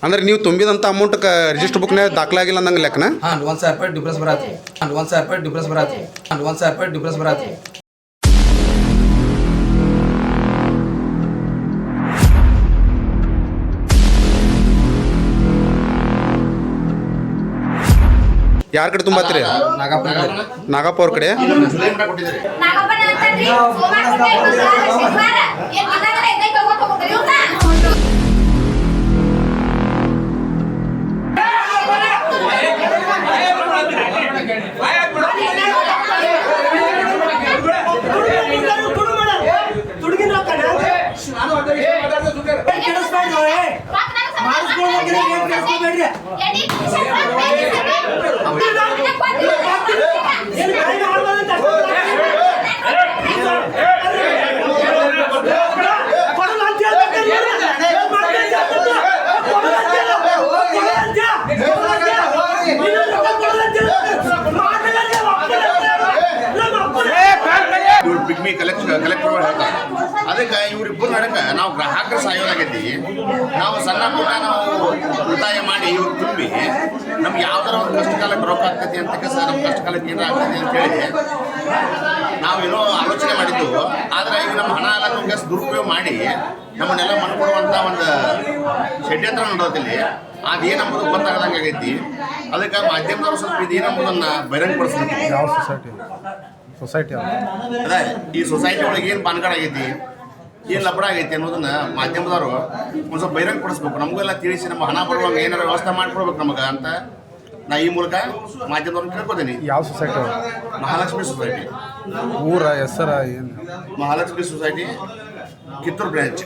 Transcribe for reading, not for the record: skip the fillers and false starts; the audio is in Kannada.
ಅಂದ್ರೆ ನೀವು ತುಂಬಿದಂಥ ಅಮೌಂಟ್ ರಿಜಿಸ್ಟರ್ ಬುಕ್ನಾಗ ದಾಖಲಾಗಿಲ್ಲ ಅಂದಂಗೆ ಲೆಕ್ಕನ? ಹಾಂ 1,000 ರೂಪಾಯಿ ಡಿಫ್ರೆನ್ಸ್ ಬರತ್ತೆ. 1,000 ರೂಪಾಯಿ ಡಿಫ್ರೆನ್ಸ್ ಬರತ್ತೆ. 1,000 ರೂಪಾಯಿ ಡಿಫ್ರೆನ್ಸ್ ಬರತ್ತೆ. ಯಾರ ಕಡೆ ತುಂಬಾತ್ರಿ? ನಾಗಪ್ಪ ಅವ್ರ ಕಡೆ. ಪಿಗ್ಮಿ ಕಲೆಕ್ಟರ್ ಹೇಳ್ತಾರೆ. ಅದಕ್ಕೆ ಇವರಿಬ್ಬರು ನಡಕ್ಕೆ ನಾವು ಗ್ರಾಹಕರ ಸಹಾಯವಾಗೈತಿ. ನಾವು ಸಣ್ಣ ಪುಟ್ಟ ನಾವು ಉಳಿತಾಯ ಮಾಡಿ ಇವ್ರು ತುಂಬಿ ನಮ್ಗೆ ಯಾವ್ದಾರ ಒಂದು ಕಷ್ಟ ಕಾಲಕ್ಕೆ ರೊಕ್ಕ ಆಗ್ತೈತಿ ಅಂತ ನಮ್ಮ ಕಷ್ಟ ಕಾಲಕ್ಕೆ ಏನಾರ ಆಗ್ತೈತಿ ಅಂತೇಳಿ ನಾವೇನೋ ಆಲೋಚನೆ ಮಾಡಿದ್ದು. ಆದರೆ ಈಗ ನಮ್ಮ ಹಣ ಎಲ್ಲ ನಮಗೆ ದುರುಪಯೋಗ ಮಾಡಿ ನಮ್ಮನ್ನೆಲ್ಲ ಮಾಡ್ಕೊಡುವಂಥ ಒಂದು ಷಡ್ಯಂತ್ರ ನಡೆದಿಲ್ಲಿ. ಅದೇನಂಬುದು ಗೊತ್ತಾಗದಂಗೆ ಆಗೈತಿ. ಅದಕ್ಕೆ ಮಾಧ್ಯಮದವರು ಸ್ವಲ್ಪ ಇದೇನಂಬುದನ್ನು ಬಹಿರಂಗಪಡಿಸ್ಬೇಕು. ಯಾವ ಸೊಸೈಟಿ ಅದೇ ಈ ಸೊಸೈಟಿ ಒಳಗೆ ಏನು ಪಾನ್ಕಾರ್ಡ್ ಆಗೈತಿ, ಏನು ಲಪಡ ಆಗೈತಿ ಅನ್ನೋದನ್ನ ಮಾಧ್ಯಮದವರು ಒಂದು ಸ್ವಲ್ಪ ಬಹಿರಂಗಪಡಿಸ್ಬೇಕು. ನಮಗೆಲ್ಲ ತಿಳಿಸಿ ನಮ್ಮ ಹಣ ಬರುವಾಗ ಏನಾರು ವ್ಯವಸ್ಥೆ ಮಾಡಿಕೊಡ್ಬೇಕು ನಮಗೆ ಅಂತ ನಾ ಈ ಮೂಲಕ ಮಾಧ್ಯಮದವ್ರನ್ನ ಕೇಳ್ಕೊತೀನಿ. ಯಾವ ಸೊಸೈಟಿ? ಮಹಾಲಕ್ಷ್ಮಿ ಸೊಸೈಟಿ. ಊರ ಹೆಸರ ಏನು? Mahalakshmi society, Kittur branch.